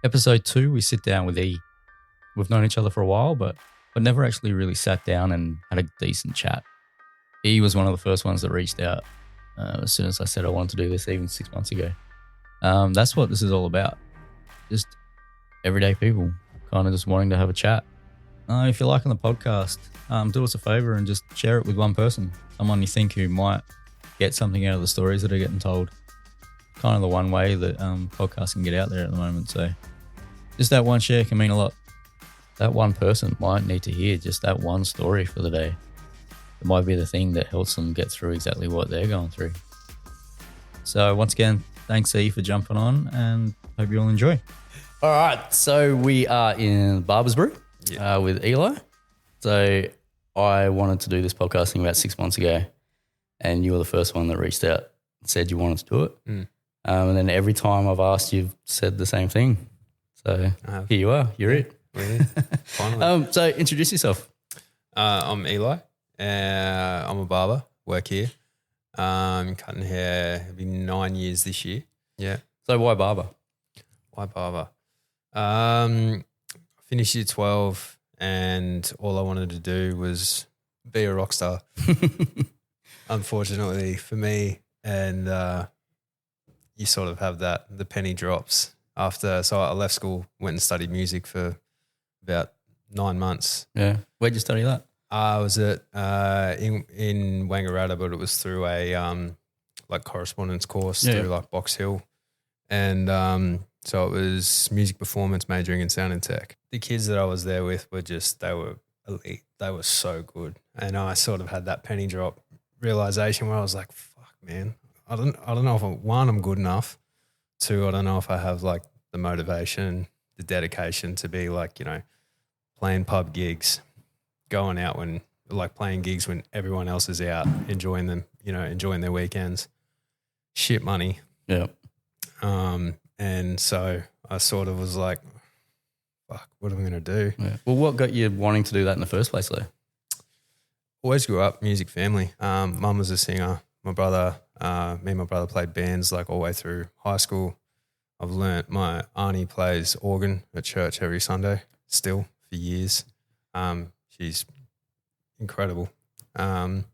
Episode 2, we sit down with E. We've known each other for a while, but never actually really sat down and had a decent chat. E was one of the first ones that reached out as soon as I said I wanted to do this, even 6 months ago. That's what this is all about. Just everyday people kind of just wanting to have a chat. If you're liking the podcast, do us a favor and just share it with one person, someone you think who might get something out of the stories that are getting told. Kind of the one way that podcasts can get out there at the moment. So just that one share can mean a lot. That one person might need to hear just that one story for the day. It might be the thing that helps them get through exactly what they're going through. So once again, thanks E for jumping on, and hope you all enjoy. All right, so we are in Barbers Bro with Eli. So I wanted to do this podcasting about 6 months ago, and you were the first one that reached out and said you wanted to do it. And then every time I've asked, you've said the same thing. So here you are. You're it. Finally. So introduce yourself. I'm Eli. I'm a barber. Work here. Cutting hair. It'll be 9 years this year. Yeah. So why barber? Why barber? I finished year 12 and all I wanted to do was be a rock star. Unfortunately for me, and you sort of have that, the penny drops after. So I left school, went and studied music for about 9 months. Yeah. Where'd you study that? I was at in Wangaratta, but it was through a like correspondence course through like Box Hill, and so it was music performance, majoring in sound and tech. The kids that I was there with were just, they were elite. They were so good, and I sort of had that penny drop realization where I was like, "Fuck, man, I don't know if I'm good enough. 2, I don't know if I have like the motivation, the dedication to be like, you know, playing pub gigs, going out when like playing gigs when everyone else is out, enjoying them, you know, enjoying their weekends, shit money." Yeah. And so I sort of was like, fuck, what am I going to do? Yeah. Well, what got you wanting to do that in the first place though? Always grew up music family. Mum was a singer. My brother, me and my brother played bands like all the way through high school. I've learnt, my auntie plays organ at church every Sunday still for years. She's incredible. And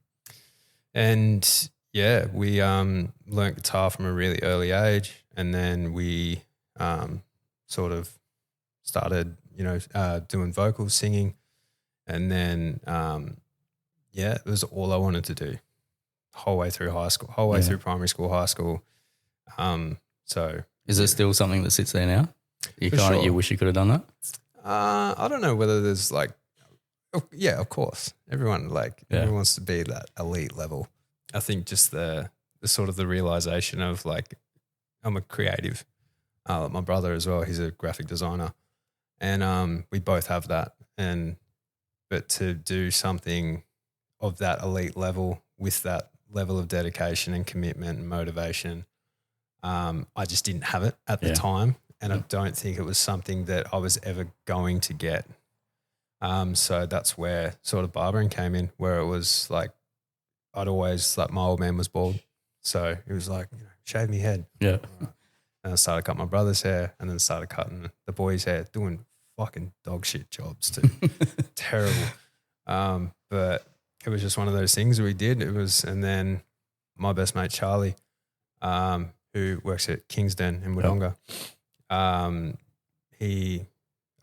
yeah, we learnt guitar from a really early age, and then we sort of started, you know, doing vocals, singing, and then yeah, it was all I wanted to do. Whole way through high school, whole way through primary school, high school. So is it still something that sits there now? You wish you could have done that? I don't know whether there's like, yeah, of course. Everyone wants to be that elite level. I think just the sort of the realization of like, I'm a creative. My brother as well, he's a graphic designer, and we both have that. But to do something of that elite level with that level of dedication and commitment and motivation, I just didn't have it at the time, and I don't think it was something that I was ever going to get. So that's where sort of barbering came in, where it was like, I'd always, like, my old man was bald, so it was like, you know, shave me head. Yeah. And I started cutting my brother's hair, and then started cutting the boys' hair, doing fucking dog shit jobs too. Terrible. But it was just one of those things we did. It was, and then my best mate Charlie, who works at Kingsden in Wodonga, I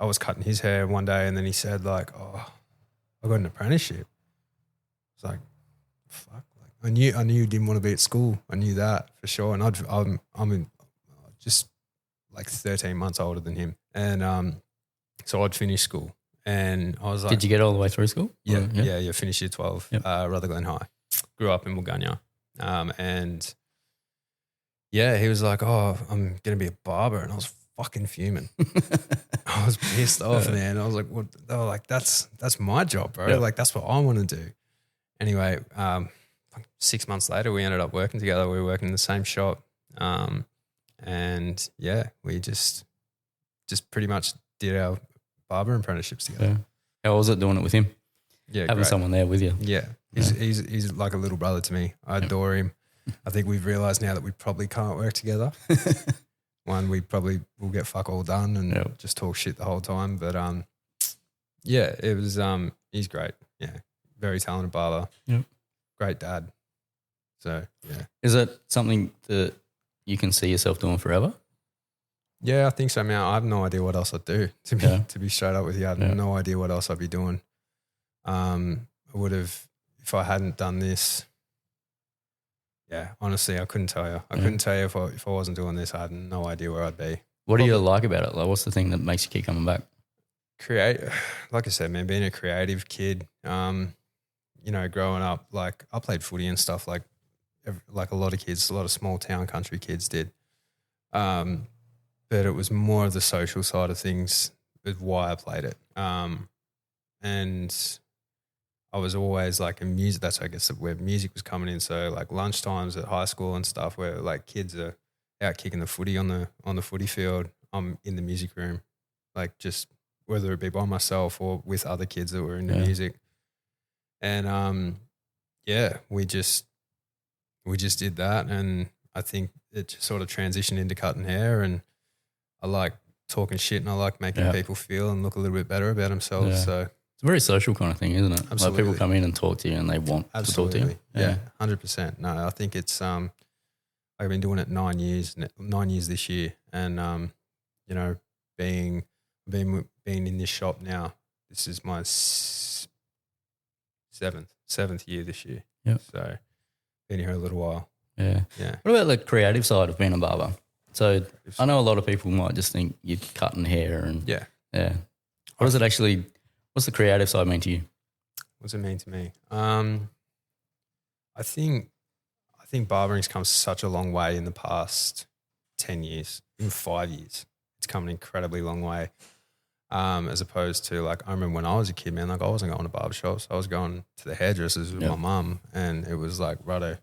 was cutting his hair one day, and then he said like, "Oh, I got an apprenticeship." It's like, fuck. Like, I knew you didn't want to be at school. I knew that for sure. And I'm just like 13 months older than him, and so I'd finished school, and I was like, did you get all the way through school? Yeah. Finished year 12, Rutherglen High. Grew up in Mulgunya, and yeah, he was like, "Oh, I'm gonna be a barber," and I was fucking fuming. I was pissed off, man. I was like, "What?" They were like, "That's my job, bro. Like, that's what I want to do." Anyway, 6 months later, we ended up working together. We were working in the same shop, and yeah, we just pretty much did our barber apprenticeships together. Yeah. How was it doing it with him? Yeah, having great. someone there with you. Yeah, he's like a little brother to me. I adore him. I think we've realised now that we probably can't work together. One, we probably will get fuck all done and just talk shit the whole time. But yeah, it was he's great. Yeah, very talented barber. Yep. Great dad. So yeah. Is that something that you can see yourself doing forever? Yeah, I think so, man. I have no idea what else I'd do. To be straight up with you, I have no idea what else I'd be doing. I would have, if I hadn't done this. Yeah, honestly, I couldn't tell you. I couldn't tell you if I wasn't doing this. I had no idea where I'd be. What do you like about it? Like, what's the thing that makes you keep coming back? Like I said, man, being a creative kid. You know, growing up, like I played footy and stuff, like a lot of kids, a lot of small town country kids did. But it was more of the social side of things with why I played it. And I was always like in music. That's, I guess, where music was coming in. So like lunchtimes at high school and stuff where like kids are out kicking the footy on the footy field, I'm in the music room, like just whether it be by myself or with other kids that were into music. And we just did that. And I think it just sort of transitioned into cutting hair, and I like talking shit and I like making people feel and look a little bit better about themselves. Yeah. So it's a very social kind of thing, isn't it? Absolutely. Like people come in and talk to you and they want to talk to you. Yeah, 100%. No, I think it's I've been doing it 9 years this year, and you know, being in this shop now, this is my seventh year this year. Yeah. So been here a little while. Yeah. Yeah. What about the creative side of being a barber? So I know a lot of people might just think you're cutting hair and yeah. What does it actually? What's the creative side mean to you? What's it mean to me? I think barbering's come such a long way in the past 10 years, even 5 years. It's come an incredibly long way. As opposed to like, I remember when I was a kid, man, like I wasn't going to barbershops. I was going to the hairdressers with my mum, and it was like, righto,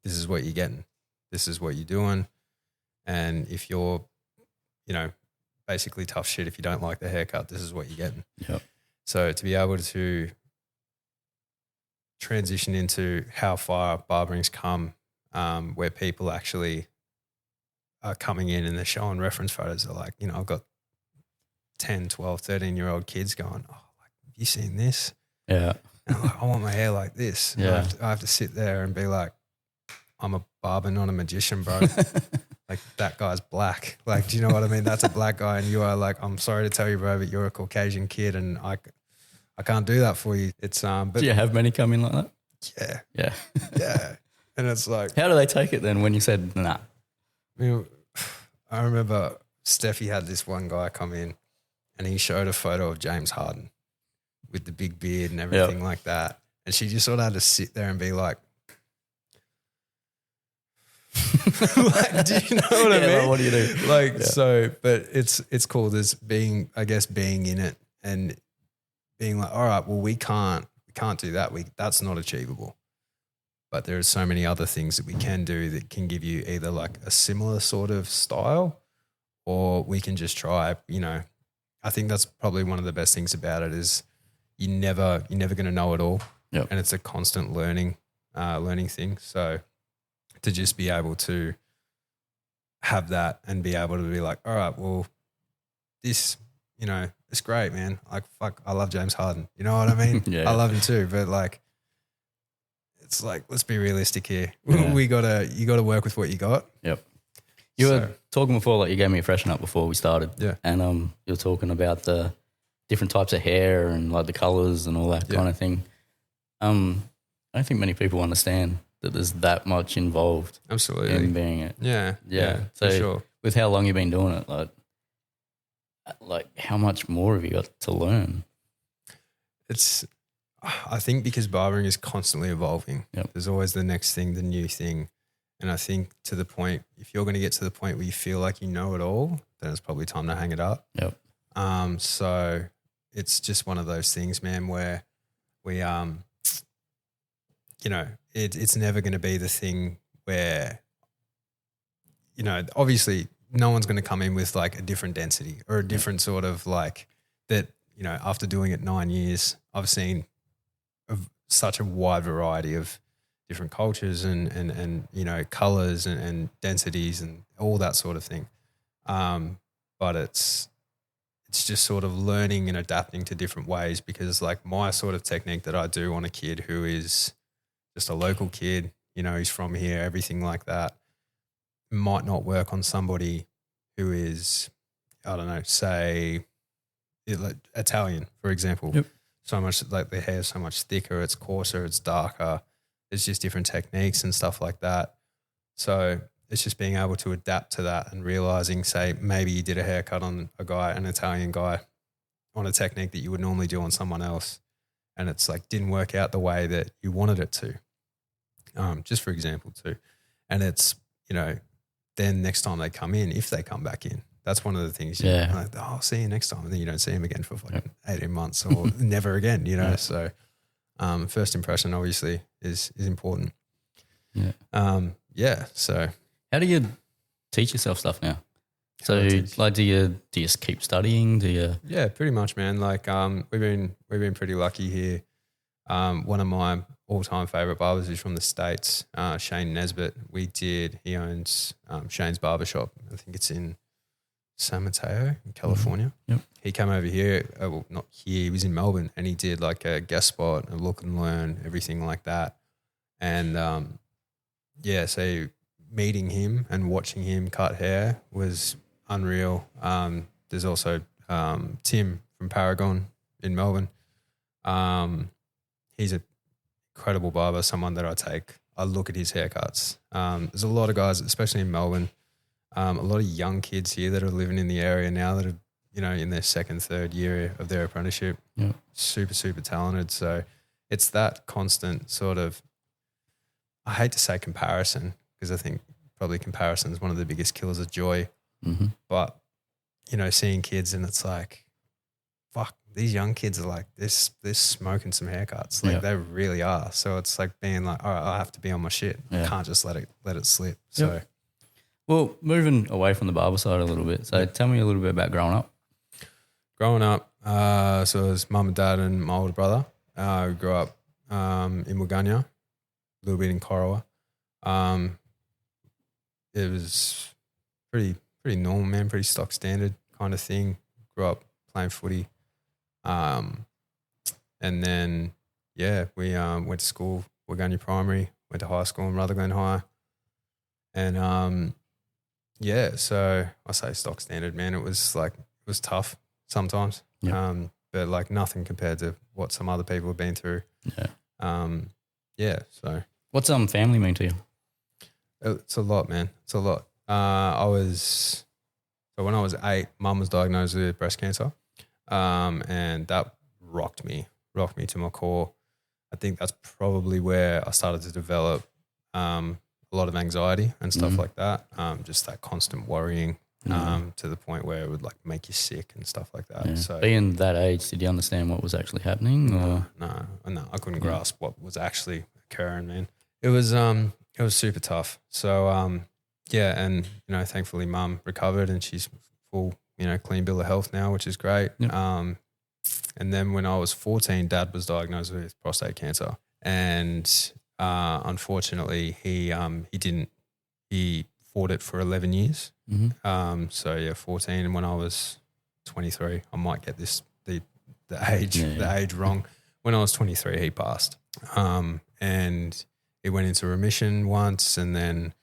this is what you're getting. This is what you're doing. And if you're, you know, basically tough shit, if you don't like the haircut, this is what you're getting. Yep. So to be able to transition into how far barbering's come, where people actually are coming in and they're showing reference photos. They're like, you know, I've got 10, 12, 13-year-old kids going, oh, like, have you seen this? Yeah. And I'm like, I want my hair like this. Yeah. I have to sit there and be like, I'm a barber, not a magician, bro. Like, that guy's black. Like, do you know what I mean? That's a black guy, and you are like, I'm sorry to tell you, bro, but you're a Caucasian kid, and I can't do that for you. It's but do you have many come in like that? Yeah. Yeah. Yeah. And it's like, how do they take it then when you said nah? I remember Steffi had this one guy come in, and he showed a photo of James Harden with the big beard and everything like that. And she just sort of had to sit there and be like, like, do you know what I mean? Like, what do you do? Like, so, but it's cool. There's being in it and being like, all right, well, we can't do that. That's not achievable. But there are so many other things that we can do that can give you either like a similar sort of style, or we can just try, you know. I think that's probably one of the best things about it is you're never going to know it all. Yep. And it's a constant learning thing. So to just be able to have that and be able to be like, all right, well, this, you know, it's great, man. Like, fuck, I love James Harden. You know what I mean? Yeah. I love him too. But like, it's like, let's be realistic here. Yeah. You gotta work with what you got. Yep. You were talking before, like you gave me a freshen up before we started. Yeah. And you were talking about the different types of hair and like the colours and all that kind of thing. I don't think many people understand that there's that much involved Absolutely in being it. Yeah. So for sure. With how long you've been doing it, like how much more have you got to learn? I think because barbering is constantly evolving. Yep. There's always the next thing, the new thing. And I think to the point, if you're going to get to the point where you feel like you know it all, then it's probably time to hang it up. Yep. So it's just one of those things, man, where we, you know, it's never going to be the thing where, you know, obviously no one's going to come in with like a different density or a different sort of like that, you know, after doing it 9 years, I've seen such a wide variety of different cultures and you know, colors and densities and all that sort of thing. But it's just sort of learning and adapting to different ways, because like my sort of technique that I do on a kid who is just a local kid, you know, he's from here, everything like that, might not work on somebody who is, I don't know, say like Italian, for example. Yep. So much like their hair is so much thicker, it's coarser, it's darker. There's just different techniques and stuff like that. So it's just being able to adapt to that and realizing, say, maybe you did a haircut on a guy, an Italian guy, on a technique that you would normally do on someone else, and it's like didn't work out the way that you wanted it to, just for example too. And it's, you know, then next time they come in, if they come back in, that's one of the things. You're like, oh, I'll see you next time. And then you don't see him again for fucking 18 months or never again, you know? So first impression obviously is important. So how do you teach yourself stuff now? So like, do you just keep studying? Do you? Yeah, pretty much, man. Like we've been pretty lucky here. One of my all-time favorite barbers is from the States, Shane Nesbitt. He owns Shane's Barbershop. I think it's in San Mateo in California. Yep. He came over here, well, not here, he was in Melbourne, and he did like a guest spot, a look and learn, everything like that. And so meeting him and watching him cut hair was unreal. There's also Tim from Paragon in Melbourne. He's an incredible barber, someone that I look at his haircuts. There's a lot of guys, especially in Melbourne, a lot of young kids here that are living in the area now that are, you know, in their second, third year of their apprenticeship. Yeah. Super, super talented. So it's that constant sort of, I hate to say comparison, because I think probably comparison is one of the biggest killers of joy. Mm-hmm. But, you know, seeing kids and it's like, fuck, these young kids are like, they're smoking some haircuts. Like they really are. So it's like being like, all right, I have to be on my shit. I can't just let it slip. So. Well, moving away from the barber side a little bit. So tell me a little bit about growing up. So it was mum and dad and my older brother. We grew up in Waganya, a little bit in Corowa. It was pretty normal, man, pretty stock standard kind of thing. Grew up playing footy. And then, we went to school, Waganya Primary, went to high school in Rutherglen High. And so I say stock standard, man. It was tough sometimes, but like nothing compared to what some other people have been through. So what's family mean to you? It's a lot, man. It's a lot. When I was 8, mum was diagnosed with breast cancer, and that rocked me to my core. I think that's probably where I started to develop a lot of anxiety and stuff like that. Just that constant worrying to the point where it would like make you sick and stuff like that. Yeah. So being that age, did you understand what was actually happening? No, I couldn't grasp what was actually occurring, man. It was super tough. So and you know, thankfully mum recovered and she's full, you know, clean bill of health now, which is great. Yep. And then when I was 14, dad was diagnosed with prostate cancer, and unfortunately he fought it for 11 years. 14, and when I was 23, I might get the age wrong. When I was 23, he passed. And it went into remission once, and then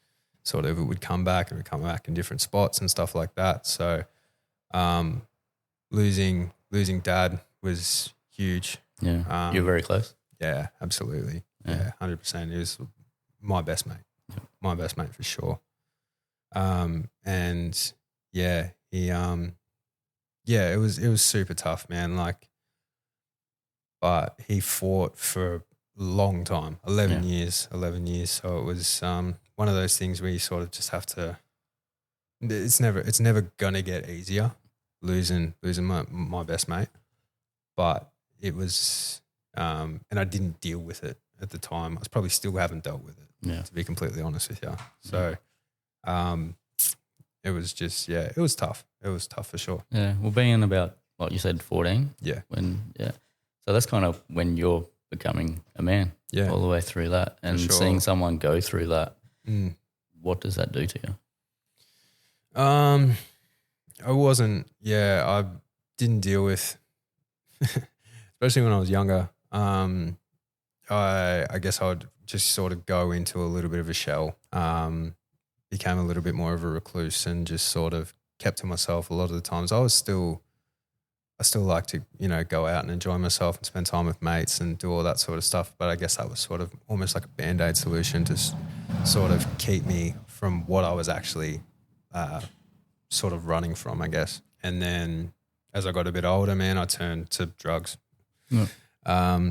sort of it would come back and it would come back in different spots and stuff like that. So losing dad was huge. Yeah. You're very close. Yeah, absolutely. Yeah, 100%. He was my best mate. Yeah. My best mate for sure. It was super tough, man. Like, but he fought for a long time, 11 years. So it was one of those things where you sort of just have to. It's never gonna get easier losing my best mate, but it was, and I didn't deal with it at the time. I probably still haven't dealt with it, to be completely honest with you. So, it was just, it was tough. It was tough for sure. Yeah. Well, being about, like you said, 14. Yeah. So that's kind of when you're becoming a man. Yeah. All the way through that, and seeing someone go through that. What does that do to you? I wasn't. Yeah, I didn't deal with, especially when I was younger. I guess I would just sort of go into a little bit of a shell. Became a little bit more of a recluse and just sort of kept to myself a lot of the times. I still like to, go out and enjoy myself and spend time with mates and do all that sort of stuff. But I guess that was sort of almost like a Band-Aid solution to sort of keep me from what I was actually sort of running from, I guess. And then as I got a bit older, man, I turned to drugs. Yeah.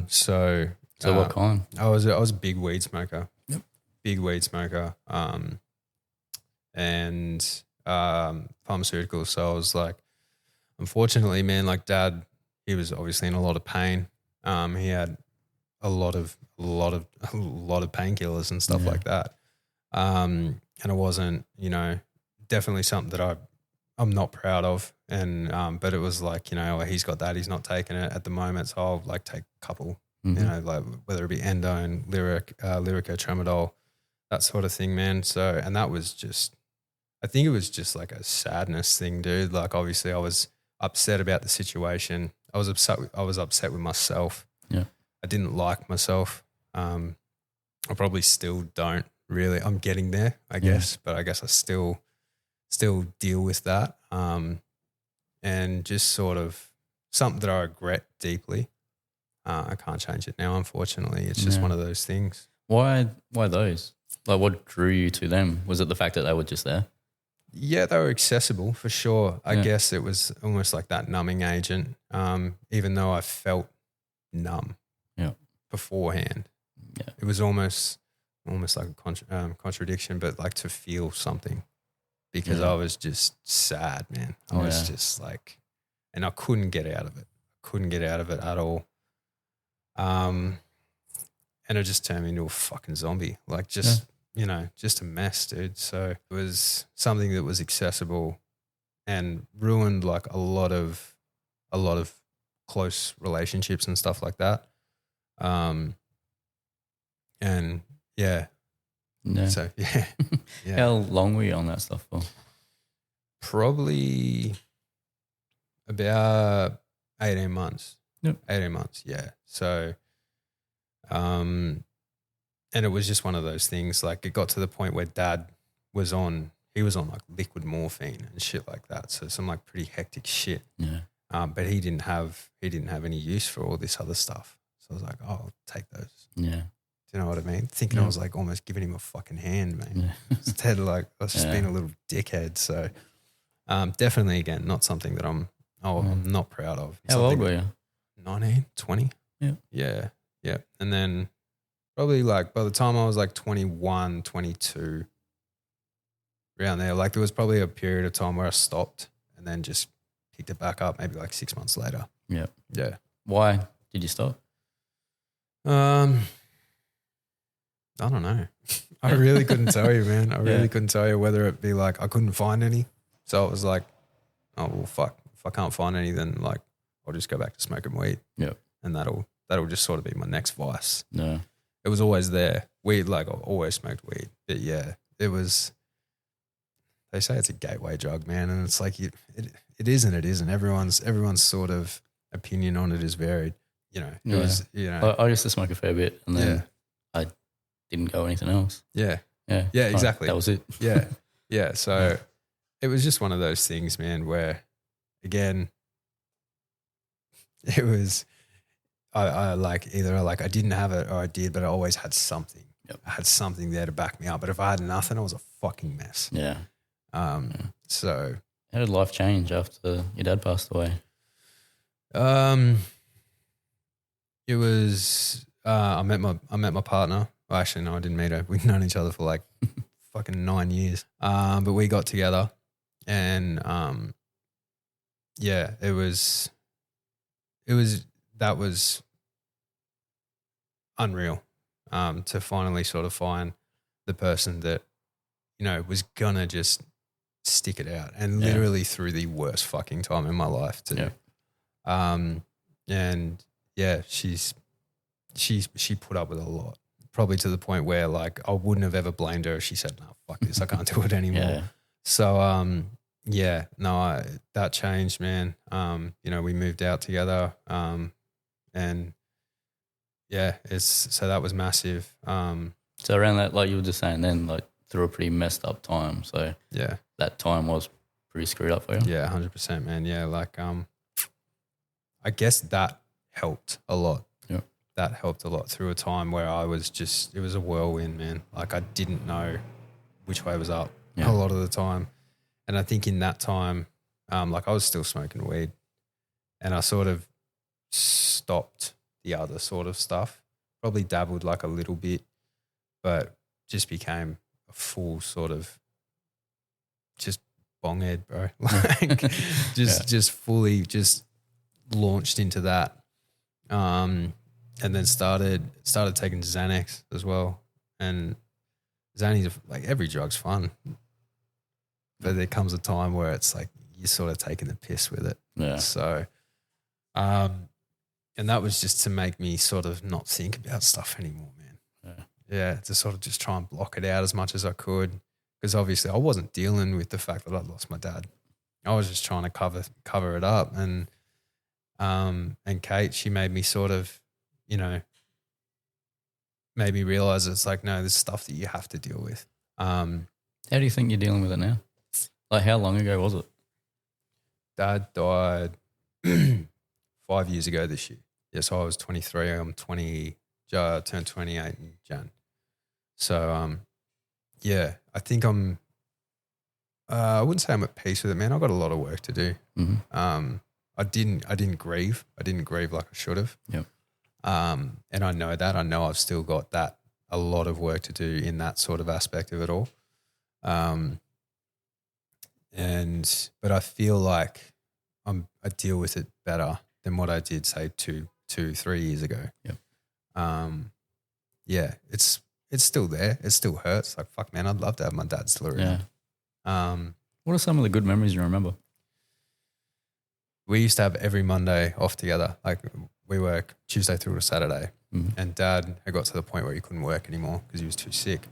So what kind? I was a big weed smoker. Yep. Big weed smoker. And pharmaceuticals. So I was like, unfortunately, man, like Dad, he was obviously in a lot of pain. He had a lot of painkillers and stuff like that. And it wasn't, definitely something that I'm not proud of. And but it was like, he's got that, he's not taking it at the moment, so I'll like take a couple, like whether it be endone, Lyrica, tramadol, that sort of thing, man. So, and that was just, I think it was just like a sadness thing, dude. Like obviously I was upset about the situation. I was upset with myself. Yeah. I didn't like myself. I probably still don't really. I'm getting there, I guess, but I guess I still deal with that. And just sort of something that I regret deeply. I can't change it now, unfortunately. It's just one of those things. Why those? Like what drew you to them? Was it the fact that they were just there? Yeah, they were accessible for sure. I guess it was almost like that numbing agent, even though I felt numb beforehand. Yeah. It was almost like a contradiction, but like to feel something because I was just sad, man. I was just like, and I couldn't get out of it. Couldn't get out of it at all. And it just turned me into a fucking zombie. Like just a mess, dude. So it was something that was accessible and ruined like a lot of close relationships and stuff like that. And so yeah. How long were you on that stuff for? Probably about 18 months. Yep. 18 months, yeah. So, and it was just one of those things. Like it got to the point where Dad was on like liquid morphine and shit like that. So some like pretty hectic shit. Yeah. But he didn't have any use for all this other stuff. So I was like, oh, I'll take those. Yeah. Do you know what I mean? Thinking I was like almost giving him a fucking hand, man. Instead, like I was just being a little dickhead. So, definitely again, not something that I'm not proud of. How old were you? 19, 20. Yeah. Yeah. Yeah. And then probably like by the time I was like 21, 22, around there, like there was probably a period of time where I stopped and then just picked it back up maybe like 6 months later. Yeah. Yeah. Why did you stop? I don't know. I really couldn't tell you, man. I really couldn't tell you whether it be like I couldn't find any. So it was like, oh, well, fuck. If I can't find any, then like I'll just go back to smoking weed. Yeah. And that'll just sort of be my next vice. No. It was always there. Weed, like I've always smoked weed. But yeah, it was, they say it's a gateway drug, man. And it's like, it is and it isn't. Everyone's sort of opinion on it is varied. It was, I used to smoke a fair bit and then I didn't go anything else. Yeah. Yeah. Yeah, exactly. That was it. Yeah. Yeah. So it was just one of those things, man, where again, it was, I like either I didn't have it or I did, but I always had something. Yep. I had something there to back me up. But if I had nothing, I was a fucking mess. Yeah. So how did life change after your dad passed away? It was I met my partner. Well, actually, no, I didn't meet her. We'd known each other for like fucking 9 years. But we got together and it was unreal to finally sort of find the person that, was gonna just stick it out and literally through the worst fucking time in my life too. Yeah. And yeah, she put up with a lot, probably to the point where like I wouldn't have ever blamed her if she said, no, fuck this, I can't do it anymore. Yeah. So Yeah, no, that changed, man. You know, we moved out together, and yeah, so that was massive. So around that, like you were just saying then, like through a pretty messed up time. So yeah, that time was pretty screwed up for you. yeah, 100%, man. Yeah, like I guess that helped a lot. Yeah. That helped a lot through a time where I was it was a whirlwind, man. Like I didn't know which way was up a lot of the time. And I think in that time, like I was still smoking weed and I sort of stopped the other sort of stuff, probably dabbled like a little bit, but just became a full sort of just bonghead, bro. Like just fully just launched into that. And then started taking Xanax as well. And Xanax, like every drug's fun, but there comes a time where it's like you're sort of taking the piss with it. Yeah. So, and that was just to make me sort of not think about stuff anymore, man. Yeah, to sort of just try and block it out as much as I could, because obviously I wasn't dealing with the fact that I'd lost my dad. I was just trying to cover it up, and Kate, she made me sort of, you know, made me realize it's like, no, there's stuff that you have to deal with. How do you think you're dealing with it now? Like how long ago was it? Dad died 5 years ago this year. Yeah, so I was 23. I'm 20. Turned 28 in Jan. So yeah, I think I'm. I wouldn't say I'm at peace with it, man. I've got a lot of work to do. Mm-hmm. I didn't grieve. I didn't grieve like I should have. Yep. And I know that. I know I've still got a lot of work to do in that sort of aspect of it all. But I feel like I deal with it better than what I did, say 3 years ago. Yep. Yeah, it's still there. It still hurts. Like, fuck, man, I'd love to have my dad still around. Yeah. What are some of the good memories you remember? We used to have every Monday off together. Like we work Tuesday through to Saturday, and Dad had got to the point where he couldn't work anymore because he was too sick.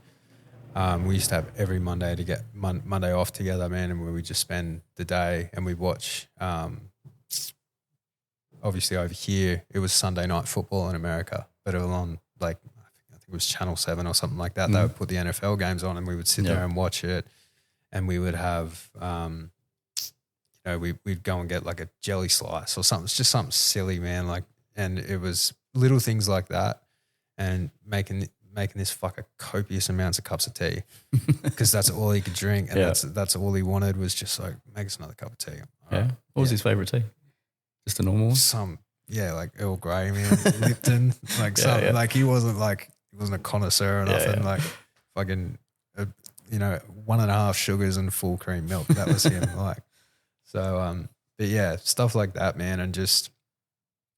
We used to have every Monday to get Monday off together, man, and we would just spend the day and we'd watch. Obviously, over here it was Sunday night football in America, but it was on like I think it was Channel 7 or something like that. They would put the NFL games on, and we would sit there and watch it, and we would have. You know, we'd go and get like a jelly slice or something. It's just something silly, man. Like, and it was little things like that, and making this fucker copious amounts of cups of tea because that's all he could drink, and that's all he wanted was just like, make us another cup of tea. What was his favorite tea? Just a normal one? Like Earl Grey, man, Lipton, like something. Like he wasn't a connoisseur or nothing. Like fucking, 1.5 sugars and full cream milk. That was him. Like. So, but yeah, stuff like that, man. And just,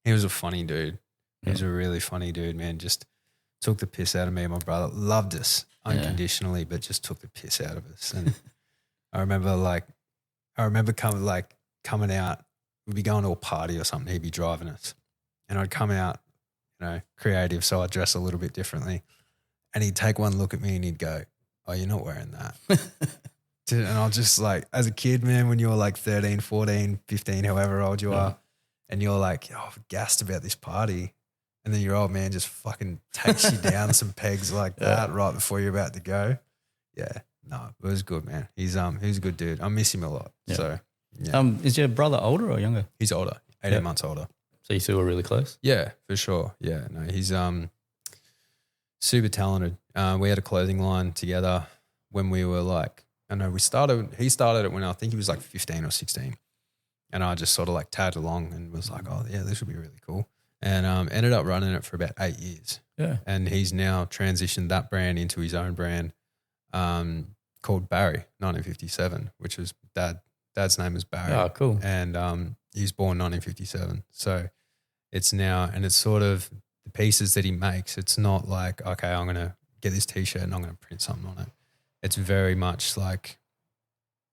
he was a funny dude. He was a really funny dude, man. Just took the piss out of me and my brother. Loved us unconditionally, but just took the piss out of us. And I remember coming out, we'd be going to a party or something. He'd be driving us and I'd come out, creative. So I'd dress a little bit differently and he'd take one look at me and he'd go, "Oh, you're not wearing that." And I'll just like, as a kid, man, when you're like 13, 14, 15, however old you are, and you're like, "Oh, I'm gassed about this party." And then your old man just fucking takes you down some pegs like that right before you're about to go. Yeah, no, it was good, man. He's a good dude. I miss him a lot. Yeah. So, yeah. Is your brother older or younger? He's older, 18 months older. So you two were really close? Yeah, for sure. Yeah, no, he's super talented. We had a clothing line together when we were like, he started it when I think he was like 15 or 16. And I just sort of like tagged along and was like, "Oh yeah, this would be really cool." And ended up running it for about 8 years. Yeah. And he's now transitioned that brand into his own brand called Barry 1957, which is Dad's name is Barry. Oh, cool. And he was born 1957. So it's now, and it's sort of the pieces that he makes. It's not like, okay, I'm going to get this T-shirt and I'm going to print something on it. It's very much like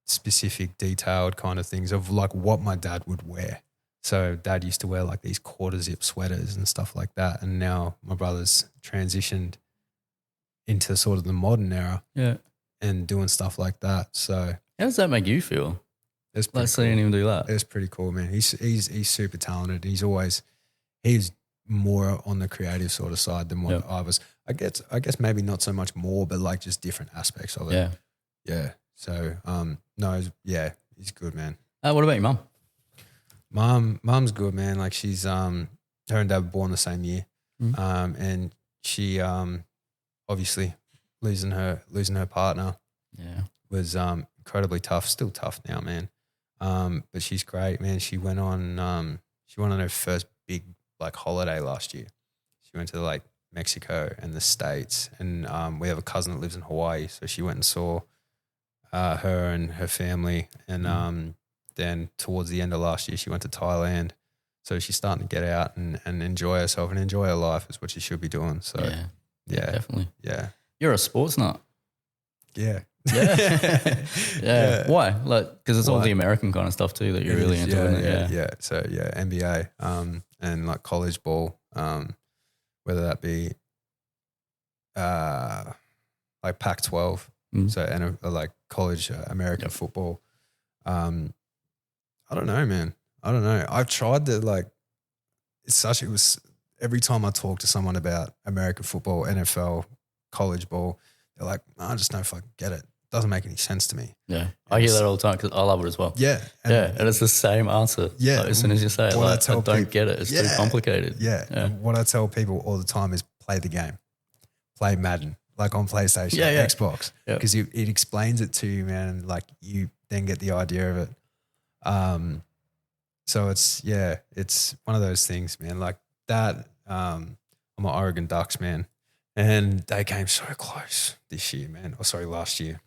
specific, detailed kind of things of like what my dad would wear. So Dad used to wear like these quarter zip sweaters and stuff like that. And now my brother's transitioned into sort of the modern era and doing stuff like that. So how does that make you feel? It's Like seeing him do that. It's pretty cool, man. He's super talented. He's more on the creative sort of side than what I was. I guess maybe not so much more, but like just different aspects of it. Yeah. Yeah. So no, he's good, man. What about your mum? Mum's good, man. Like she's her and dad were born the same year. And she obviously losing her partner was incredibly tough. Still tough now, man. But she's great, man. She went on her first big like holiday last year. She went to like Mexico and the States, and we have a cousin that lives in Hawaii, so she went and saw her and her family, and then towards the end of last year she went to Thailand. So she's starting to get out and enjoy herself and enjoy her life is what she should be doing. So yeah, definitely. Yeah. You're a sports nut. Yeah. Yeah. Why? Like, because it's all the American kind of stuff too that you're really into. Yeah. So NBA, and like college ball, whether that be, like Pac-12, so like college American football. I don't know, man. I don't know. I've tried to like. It was every time I talk to someone about American football, NFL, college ball, they're like, I just don't fucking get it. Doesn't make any sense to me. Yeah. I hear that all the time because I love it as well. Yeah. And it's the same answer. Yeah. Like, as soon as you say it, like, I don't get it. It's too complicated. Yeah. And what I tell people all the time is play the game. Play Madden, like on PlayStation, Xbox. Because it explains it to you, man. And like you then get the idea of it. So it's one of those things, man. Like that, I'm an Oregon Ducks, man. And they came so close this year, man. Last year.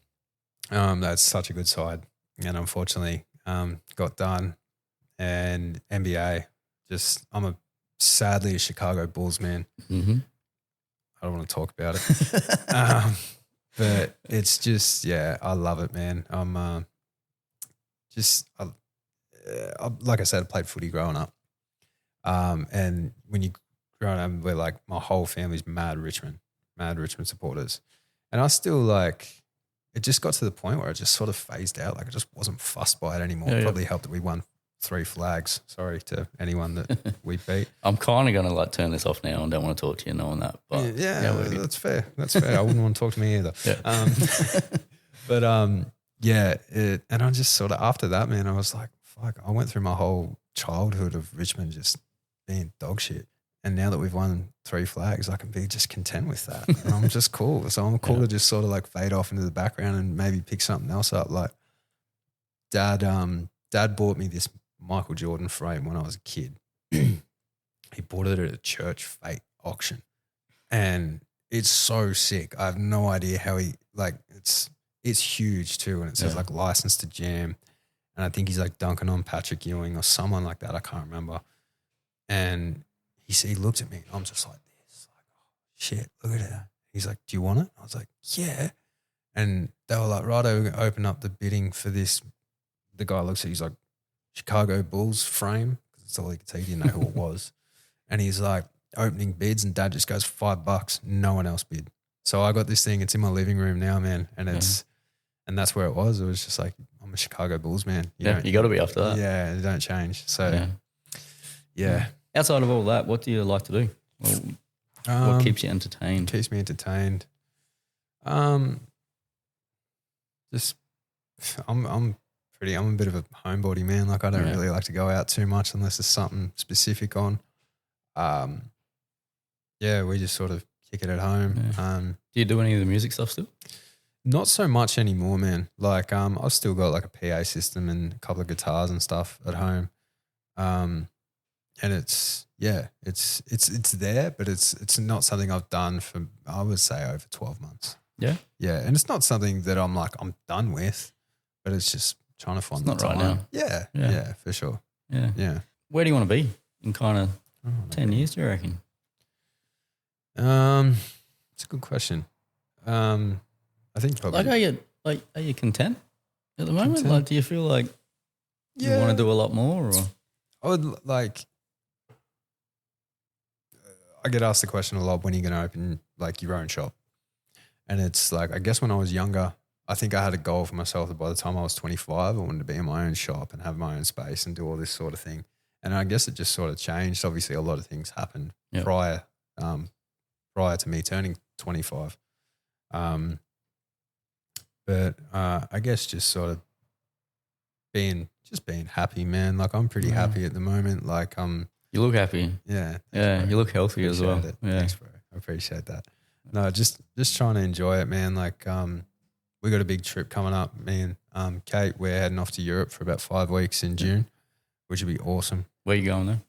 That's such a good side. And unfortunately, got done. And NBA, I'm sadly a Chicago Bulls man. Mm-hmm. I don't want to talk about it. But it's just, I love it, man. Like I said, I played footy growing up. And when you growing up, we're like, my whole family's mad Richmond supporters. And I still like, it just got to the point where it just sort of phased out. Like I just wasn't fussed by it anymore. It probably helped that we won 3 flags. Sorry to anyone that we beat. I'm kind of going to like turn this off now and don't want to talk to you knowing that. But that's fair. I wouldn't want to talk to me either. And I just sort of, after that, man, I was like, fuck, I went through my whole childhood of Richmond just being dog shit. And now that we've won 3 flags, I can be just content with that. And I'm just cool. So I'm cool to just sort of like fade off into the background and maybe pick something else up. Like dad bought me this Michael Jordan frame when I was a kid. He bought it at a church fete auction. And it's so sick. I have no idea how it's huge too. And it says like license to jam. And I think he's like dunking on Patrick Ewing or someone like that. I can't remember. And he looked at me and I'm just like this, like, oh shit, look at that. He's like, do you want it? I was like, yeah. And they were like, right, we're going to open up the bidding for this. The guy looks at, he's like, Chicago Bulls frame. That's all he could say. He didn't know who it was. And he's like, opening bids, and dad just goes, $5. No one else bid. So I got this thing. It's in my living room now, man. And and that's where it was. It was just like, I'm a Chicago Bulls man. You got to be after that. Yeah, it don't change. So yeah. Outside of all that, what do you like to do? What keeps you entertained? Keeps me entertained. Just I'm a bit of a homebody, man. Like I don't really like to go out too much unless there's something specific on. We just sort of kick it at home. Yeah. Do you do any of the music stuff still? Not so much anymore, man. Like I've still got like a PA system and a couple of guitars and stuff at home. And it's there, but it's not something I've done for, I would say, over 12 months. Yeah. Yeah. And it's not something that I'm done with, but it's just trying to find the time. Right now. Yeah, for sure. Yeah. Yeah. Where do you want to be in kind of 10 years, do you reckon? It's a good question. I think probably. Are you content at the moment? Like, do you feel like you want to do a lot more? Or? I would like, I get asked the question a lot, when are you going to open like your own shop? And it's like, I guess when I was younger, I think I had a goal for myself that by the time I was 25, I wanted to be in my own shop and have my own space and do all this sort of thing. And I guess it just sort of changed. Obviously, a lot of things happened prior to me turning 25. But I guess just sort of being happy, man. Like I'm pretty happy at the moment. Like you look happy. Yeah. Yeah, bro. you look healthy as well. Yeah. Thanks, bro. I appreciate that. No, just trying to enjoy it, man. Like we got a big trip coming up. Me and Kate, we're heading off to Europe for about 5 weeks in June, which would be awesome. Where are you going there?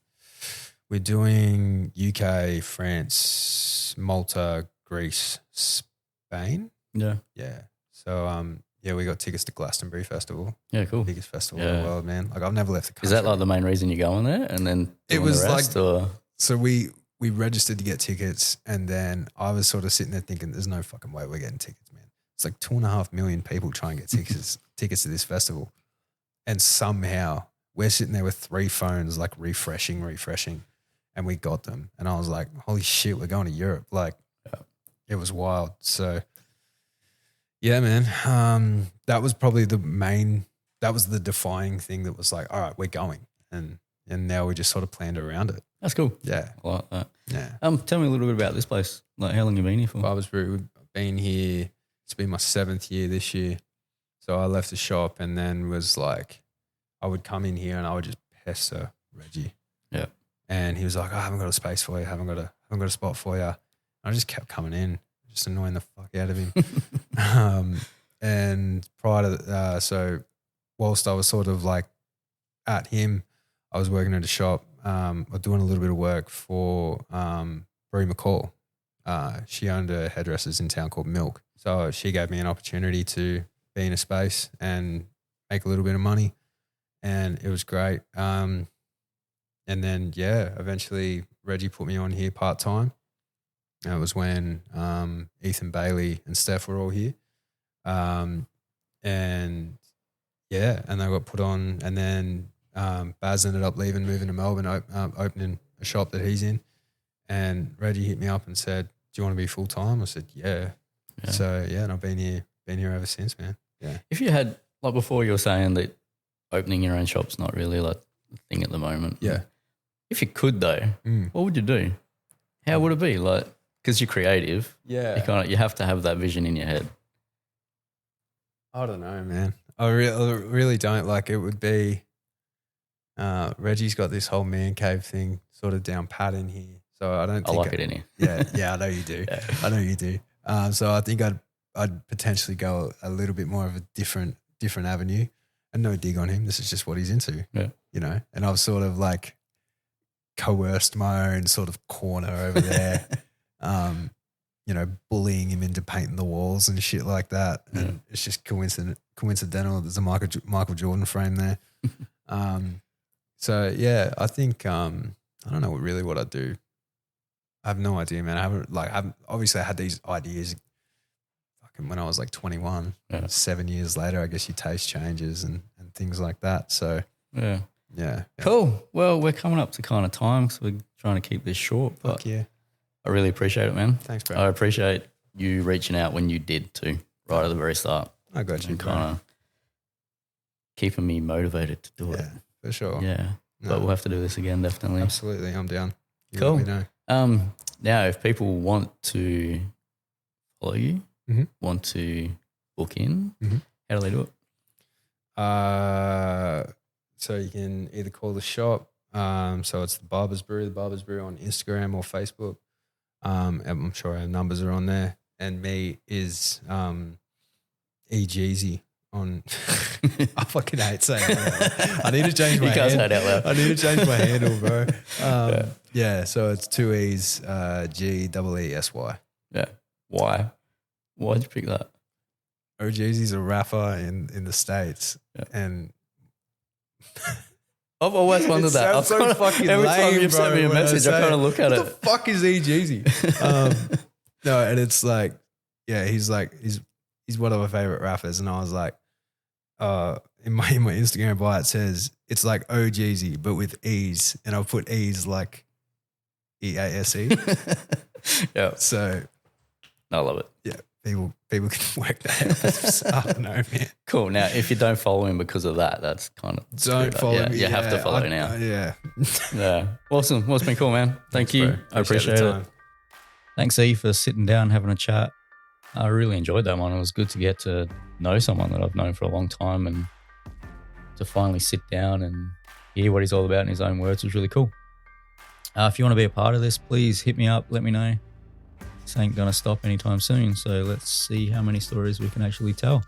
We're doing UK, France, Malta, Greece, Spain. Yeah. Yeah. So we got tickets to Glastonbury Festival. Yeah, cool. Biggest festival in the world, man. Like I've never left the country. Is that like the main reason you're going there? And then it was the rest, like or? So we registered to get tickets, and then I was sort of sitting there thinking, there's no fucking way we're getting tickets, man. It's like 2.5 million people trying to get tickets to this festival. And somehow we're sitting there with 3 phones, like refreshing, and we got them. And I was like, holy shit, we're going to Europe. Like it was wild. So yeah, man. That was probably that was the defying thing that was like, all right, we're going. And now we just sort of planned around it. That's cool. Yeah. I like that. Yeah. Tell me a little bit about this place. Like how long you been here for? Barbers Bro, we've been here. It's been my 7th year this year. So I left the shop and then was like, I would come in here and I would just pester Reggie. Yeah. And he was like, I haven't got a space for you. I haven't got a spot for you. And I just kept coming in, just annoying the fuck out of him. And prior to so whilst I was sort of like at him, I was working at a shop, or doing a little bit of work for Brie McCall. She owned a hairdressers in town called Milk. So she gave me an opportunity to be in a space and make a little bit of money. And it was great. And then, eventually Reggie put me on here part-time. And it was when Ethan Bailey and Steph were all here. And they got put on. And then Baz ended up leaving, moving to Melbourne, opening a shop that he's in. And Reggie hit me up and said, do you want to be full-time? I said, yeah. So, and I've been here ever since, man. Yeah. If you had, like before you were saying that opening your own shop's not really like the thing at the moment. Yeah. If you could though, what would you do? How would it be? Like, because you're creative. Yeah. You have to have that vision in your head. I don't know, man. I really don't. Like it would be, Reggie's got this whole man cave thing sort of down pat in here. So I don't think I like it in here. Yeah, I know you do. Yeah. I know you do. So I think I'd potentially go a little bit more of a different avenue. And no dig on him. This is just what he's into. Yeah. You know. And I've sort of like coerced my own sort of corner over there. Bullying him into painting the walls and shit like that. Yeah. And it's just coincidental. There's a Michael Jordan frame there. I think I don't know really what I'd do. I have no idea, man. I haven't obviously I had these ideas fucking when I was like 21. 7 years later, I guess your taste changes and things like that. So yeah. Cool. Well, we're coming up to kind of time because we're trying to keep this short. But yeah. I really appreciate it, man. Thanks, bro. I appreciate you reaching out when you did too, right at the very start. I got you, and kind of keeping me motivated to do it. Yeah, for sure. Yeah. No. But we'll have to do this again, definitely. Absolutely. I'm down. You cool. let me know. Now, if people want to follow you, want to book in, how do they do it? So you can either call the shop. So it's the Barbers Bro on Instagram or Facebook. I'm sure our numbers are on there. And me is eJeezy on. I fucking hate saying that. I need to change my You can't say it out loud. I need to change my handle, bro. So it's 2 E's, GEESY. Yeah. Why? Why'd you pick that? eJeezy's a rapper in the States, and I've always wondered that. Sounds so fucking every lame, time you've sent me a message, I kind of look at what it. The fuck is eJeezy? No, and it's like, he's one of my favorite rappers, and I was like, in my Instagram bio it says it's like eJeezy but with E's, and I'll put E's like EASE. Yeah. So I love it. Yeah. people can work that out. I don't know, man. Cool. Now, if you don't follow him because of that, that's kind of don't follow me. You have to follow now. Yeah. Yeah. Awesome. Well, it's been cool, man. Thank you. Bro. I appreciate it. Thanks, E, for sitting down, having a chat. I really enjoyed that one. It was good to get to know someone that I've known for a long time, and to finally sit down and hear what he's all about in his own words was really cool. If you want to be a part of this, please hit me up. Let me know. This ain't going to stop anytime soon. So let's see how many stories we can actually tell.